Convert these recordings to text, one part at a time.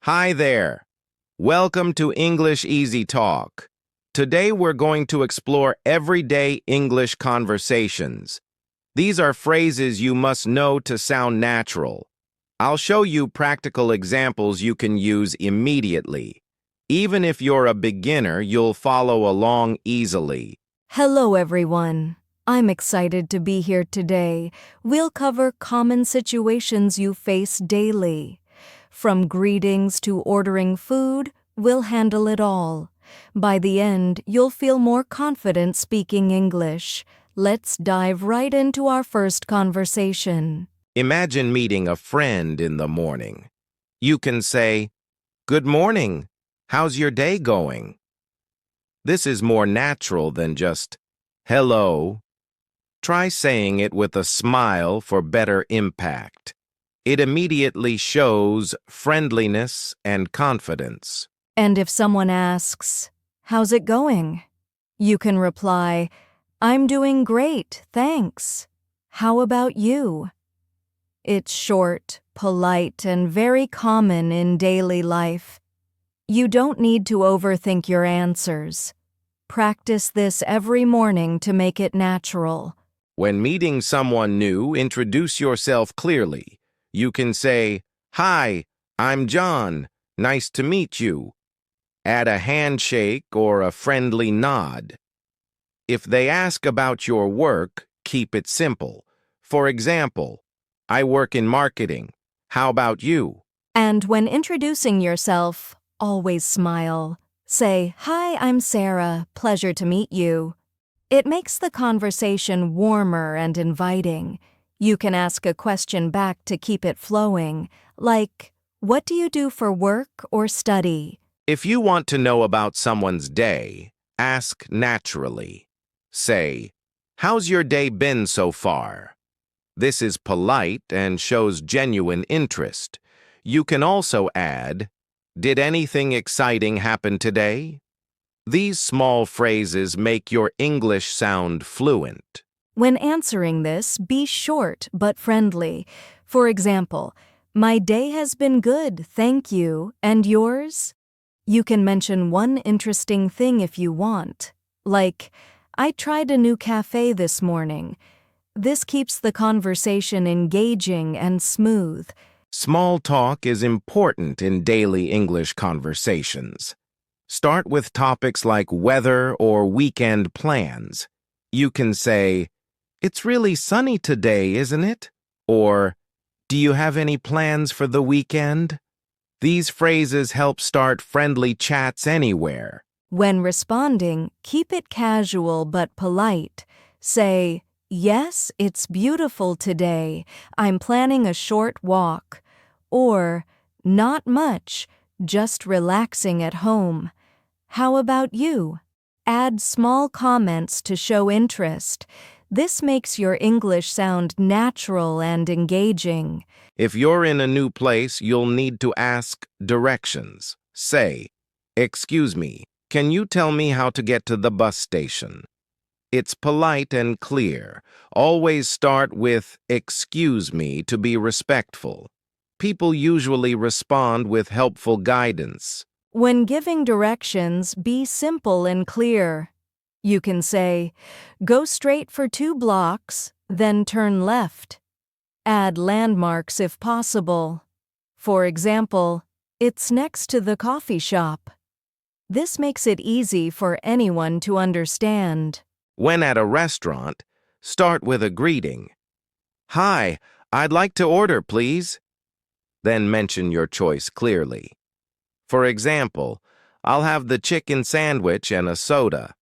Hi there. Welcome to English Easy Talk. Today we're going to explore everyday English conversations. These are phrases you must know to sound natural. I'll show you practical examples you can use immediately. Even if you're a beginner, you'll follow along easily. Hello, everyone. I'm excited to be here today. We'll cover common situations you face daily. From greetings to ordering food, we'll handle it all. By the end, you'll feel more confident speaking English. Let's dive right into our first conversation. Imagine meeting a friend in the morning. You can say, "Good morning. How's your day going?" This is more natural than just, "Hello." Try saying it with a smile for better impact. It immediately shows friendliness and confidence. And if someone asks, "How's it going?" you can reply, "I'm doing great, thanks. How about you?" It's short, polite, and very common in daily life. You don't need to overthink your answers. Practice this every morning to make it natural. When meeting someone new, introduce yourself clearly. You can say, "Hi, I'm John. Nice to meet you." Add a handshake or a friendly nod. If they ask about your work, keep it simple. For example, "I work in marketing. How about you?" And when introducing yourself, always smile. Say, "Hi, I'm Sarah. Pleasure to meet you." It makes the conversation warmer and inviting. You can ask a question back to keep it flowing, like, "What do you do for work or study?" If you want to know about someone's day, ask naturally. Say, "How's your day been so far?" This is polite and shows genuine interest. You can also add, "Did anything exciting happen today?" These small phrases make your English sound fluent. When answering this, be short but friendly. For example, "My day has been good, thank you, and yours?" You can mention one interesting thing if you want, like, "I tried a new cafe this morning." This keeps the conversation engaging and smooth. Small talk is important in daily English conversations. Start with topics like weather or weekend plans. You can say, "It's really sunny today, isn't it?" Or, "Do you have any plans for the weekend?" These phrases help start friendly chats anywhere. When responding, keep it casual but polite. Say, "Yes, it's beautiful today. I'm planning a short walk." Or, "Not much, just relaxing at home. How about you?" Add small comments to show interest. This makes your English sound natural and engaging. If you're in a new place, you'll need to ask directions. Say, "Excuse me, can you tell me how to get to the bus station?" It's polite and clear. Always start with "excuse me" to be respectful. People usually respond with helpful guidance. When giving directions, be simple and clear. You can say, "Go straight for 2 blocks, then turn left." Add landmarks if possible. For example, "It's next to the coffee shop." This makes it easy for anyone to understand. When at a restaurant, start with a greeting. "Hi, I'd like to order, please." Then mention your choice clearly. For example, "I'll have the chicken sandwich and a soda."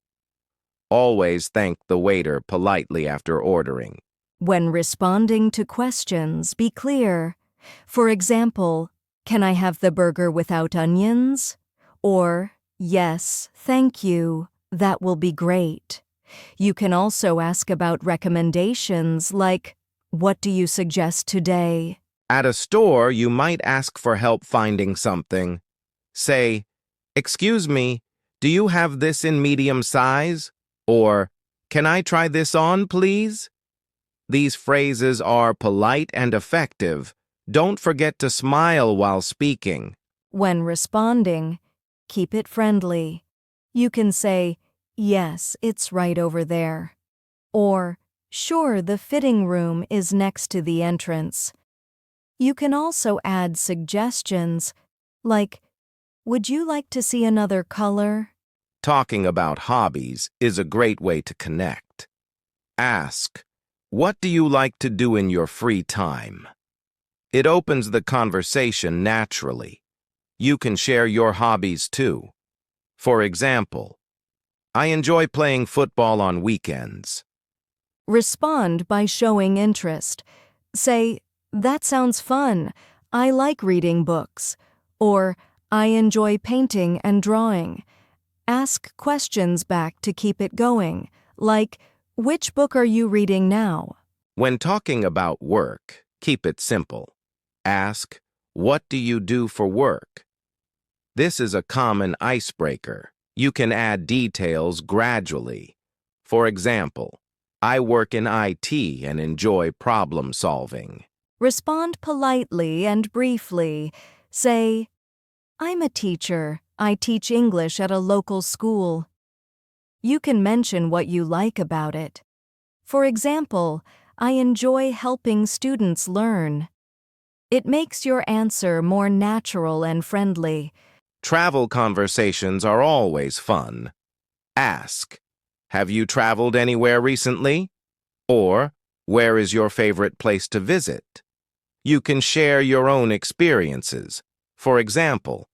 Always thank the waiter politely after ordering. When responding to questions, be clear. For example, "Can I have the burger without onions?" Or, "Yes, thank you. That will be great." You can also ask about recommendations like, "What do you suggest today?" At a store, you might ask for help finding something. Say, "Excuse me, do you have this in medium size?" Or, "Can I try this on, please?" These phrases are polite and effective. Don't forget to smile while speaking. When responding, keep it friendly. You can say, "Yes, it's right over there." Or, "Sure, the fitting room is next to the entrance." You can also add suggestions, like, "Would you like to see another color?" Talking about hobbies is a great way to connect. Ask, what do you like to do in your free time? It opens the conversation naturally. You can share your hobbies too. For example, I enjoy playing football on weekends. Respond by showing interest. Say, "That sounds fun. I like reading books." Or, "I enjoy painting and drawing." Ask questions back to keep it going, like, "Which book are you reading now?" When talking about work, keep it simple. Ask, what do you do for work? This is a common icebreaker. You can add details gradually. For example, I work in IT and enjoy problem solving. Respond politely and briefly. Say, "I'm a teacher. I teach English at a local school." You can mention what you like about it. For example, "I enjoy helping students learn." It makes your answer more natural and friendly. Travel conversations are always fun. Ask, have you traveled anywhere recently? Or, where is your favorite place to visit? You can share your own experiences. For example,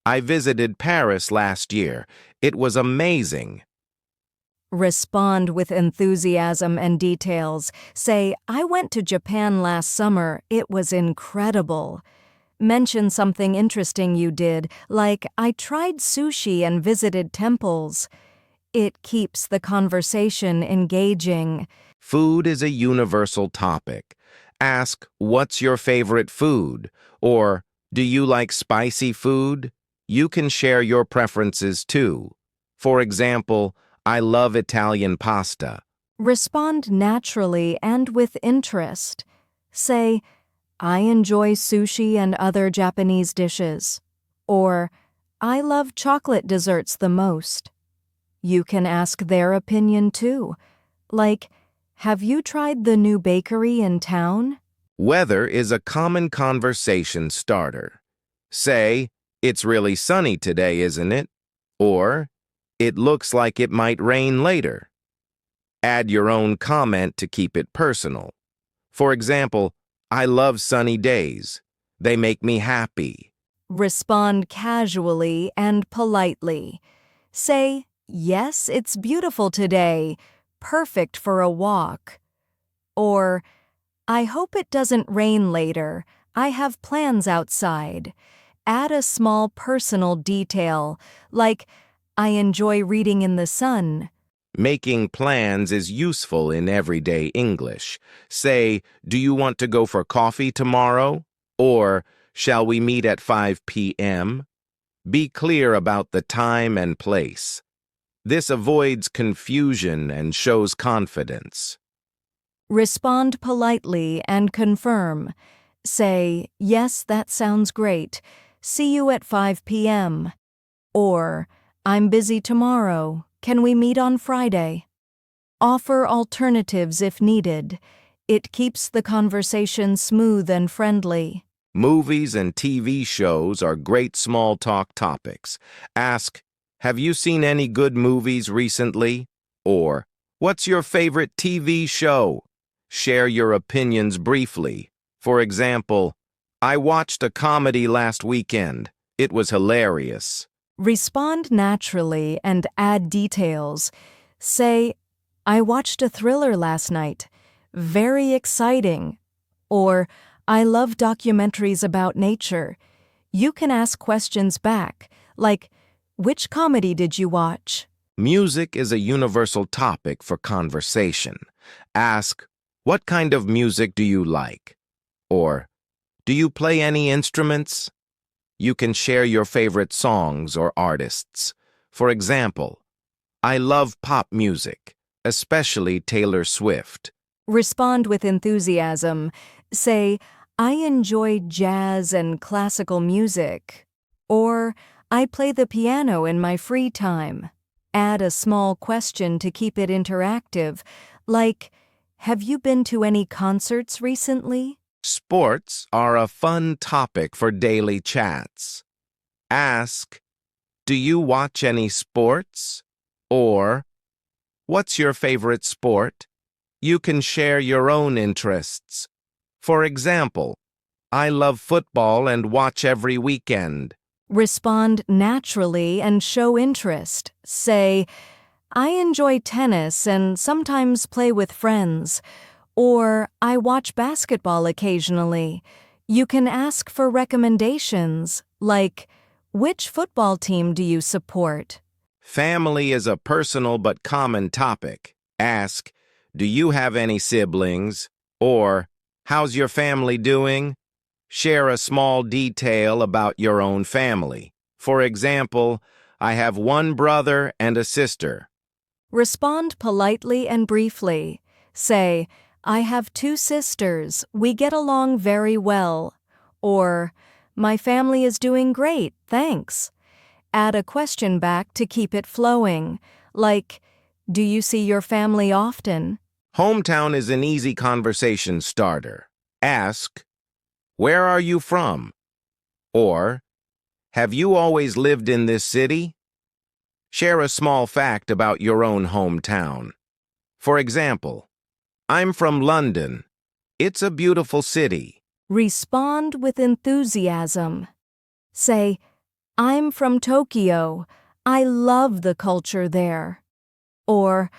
I visited Paris last year. It was amazing. Respond with enthusiasm and details. Say, "I went to Japan last summer. It was incredible." Mention something interesting you did, like, "I tried sushi and visited temples." It keeps the conversation engaging. Food is a universal topic. Ask, what's your favorite food? Or, do you like spicy food? You can share your preferences too. For example, I love Italian pasta. Respond naturally and with interest. Say, "I enjoy sushi and other Japanese dishes." Or, "I love chocolate desserts the most." You can ask their opinion too, like, "Have you tried the new bakery in town?" Weather is a common conversation starter. Say, it's really sunny today, isn't it? Or, it looks like it might rain later. Add your own comment to keep it personal. For example, I love sunny days. They make me happy. Respond casually and politely. Say, "Yes, it's beautiful today. Perfect for a walk." Or, "I hope it doesn't rain later. I have plans outside." Add a small personal detail, like, "I enjoy reading in the sun." Making plans is useful in everyday English. Say, do you want to go for coffee tomorrow? Or, shall we meet at 5 p.m.? Be clear about the time and place. This avoids confusion and shows confidence. Respond politely and confirm. Say, "Yes, that sounds great. See you at 5 p.m." Or, "I'm busy tomorrow. Can we meet on Friday?" Offer alternatives if needed. It keeps the conversation smooth and friendly. Movies and TV shows are great small talk topics. Ask, have you seen any good movies recently? Or, what's your favorite TV show? Share your opinions briefly. For example, I watched a comedy last weekend. It was hilarious. Respond naturally and add details. Say, "I watched a thriller last night. Very exciting." Or, "I love documentaries about nature." You can ask questions back, like, "Which comedy did you watch?" Music is a universal topic for conversation. Ask, what kind of music do you like? Or, do you play any instruments? You can share your favorite songs or artists. For example, I love pop music, especially Taylor Swift. Respond with enthusiasm. Say, "I enjoy jazz and classical music." Or, I play the piano in my free time. Add a small question to keep it interactive, like, have you been to any concerts recently? Sports are a fun topic for daily chats. Ask, do you watch any sports? Or, what's your favorite sport? You can share your own interests. For example, I love football and watch every weekend. Respond naturally and show interest. Say, I enjoy tennis and sometimes play with friends. Or, I watch basketball occasionally. You can ask for recommendations, like, which football team do you support? Family is a personal but common topic. Ask, do you have any siblings? Or, how's your family doing? Share a small detail about your own family. For example, I have one brother and a sister. Respond politely and briefly. Say, I have 2 sisters. We get along very well. Or, my family is doing great, thanks. Add a question back to keep it flowing, like, do you see your family often? Hometown is an easy conversation starter. Ask, where are you from? Or, have you always lived in this city? Share a small fact about your own hometown. For example, I'm from London. It's a beautiful city. Respond with enthusiasm. Say, I'm from Tokyo. I love the culture there. Or,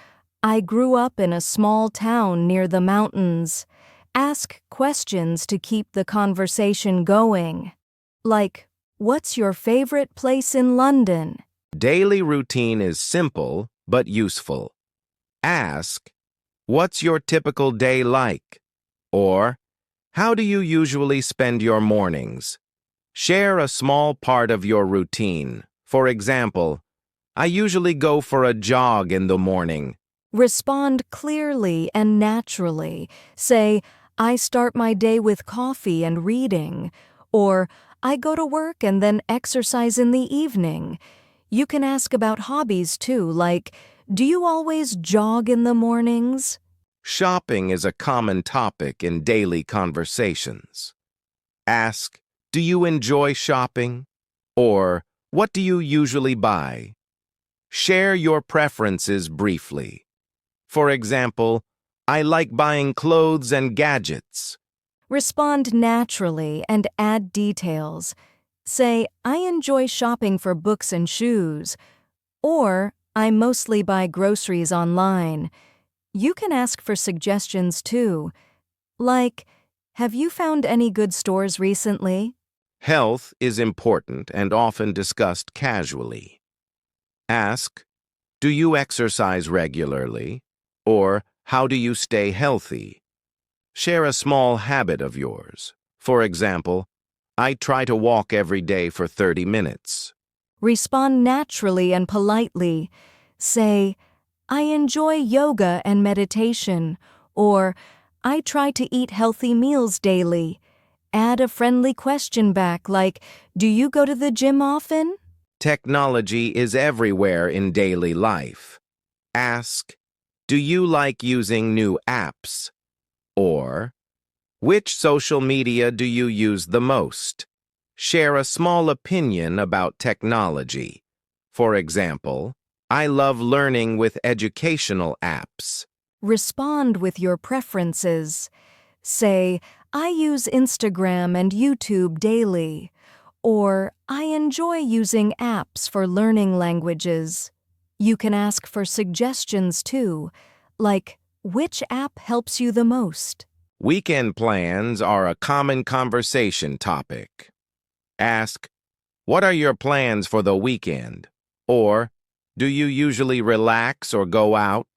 I grew up in a small town near the mountains. Ask questions to keep the conversation going. Like, what's your favorite place in London? Daily routine is simple but useful. Ask, what's your typical day like? Or, how do you usually spend your mornings? Share a small part of your routine. For example, I usually go for a jog in the morning. Respond clearly and naturally. Say, I start my day with coffee and reading. Or, I go to work and then exercise in the evening. You can ask about hobbies too, like, do you always jog in the mornings? Shopping is a common topic in daily conversations. Ask, do you enjoy shopping? Or, what do you usually buy? Share your preferences briefly. For example, I like buying clothes and gadgets. Respond naturally and add details. Say, I enjoy shopping for books and shoes. Or, I mostly buy groceries online. You can ask for suggestions too. Like, have you found any good stores recently? Health is important and often discussed casually. Ask, do you exercise regularly? Or, how do you stay healthy? Share a small habit of yours. For example, I try to walk every day for 30 minutes. Respond naturally and politely. Say, I enjoy yoga and meditation. Or, I try to eat healthy meals daily. Add a friendly question back like, do you go to the gym often? Technology is everywhere in daily life. Ask, do you like using new apps? Or, which social media do you use the most? Share a small opinion about technology. For example, I love learning with educational apps. Respond with your preferences. Say, I use Instagram and YouTube daily. Or, I enjoy using apps for learning languages. You can ask for suggestions too, like, which app helps you the most? Weekend plans are a common conversation topic. Ask, what are your plans for the weekend? Or, do you usually relax or go out?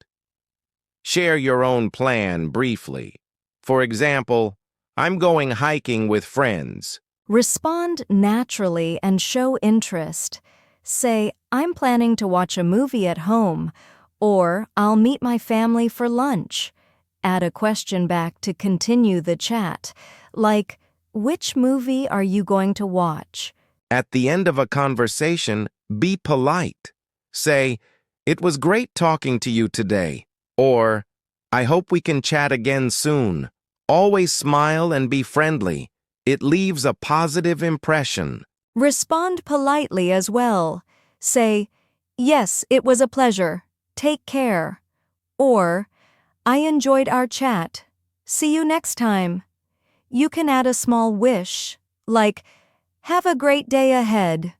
Share your own plan briefly. For example, I'm going hiking with friends. Respond naturally and show interest. Say, I'm planning to watch a movie at home, or I'll meet my family for lunch. Add a question back to continue the chat, like, which movie are you going to watch? At the end of a conversation, be polite. Say, "It was great talking to you today," or "I hope we can chat again soon." Always smile and be friendly. It leaves a positive impression. Respond politely as well. Say, "Yes, it was a pleasure. Take care." Or, "I enjoyed our chat. See you next time." You can add a small wish, like, "Have a great day ahead."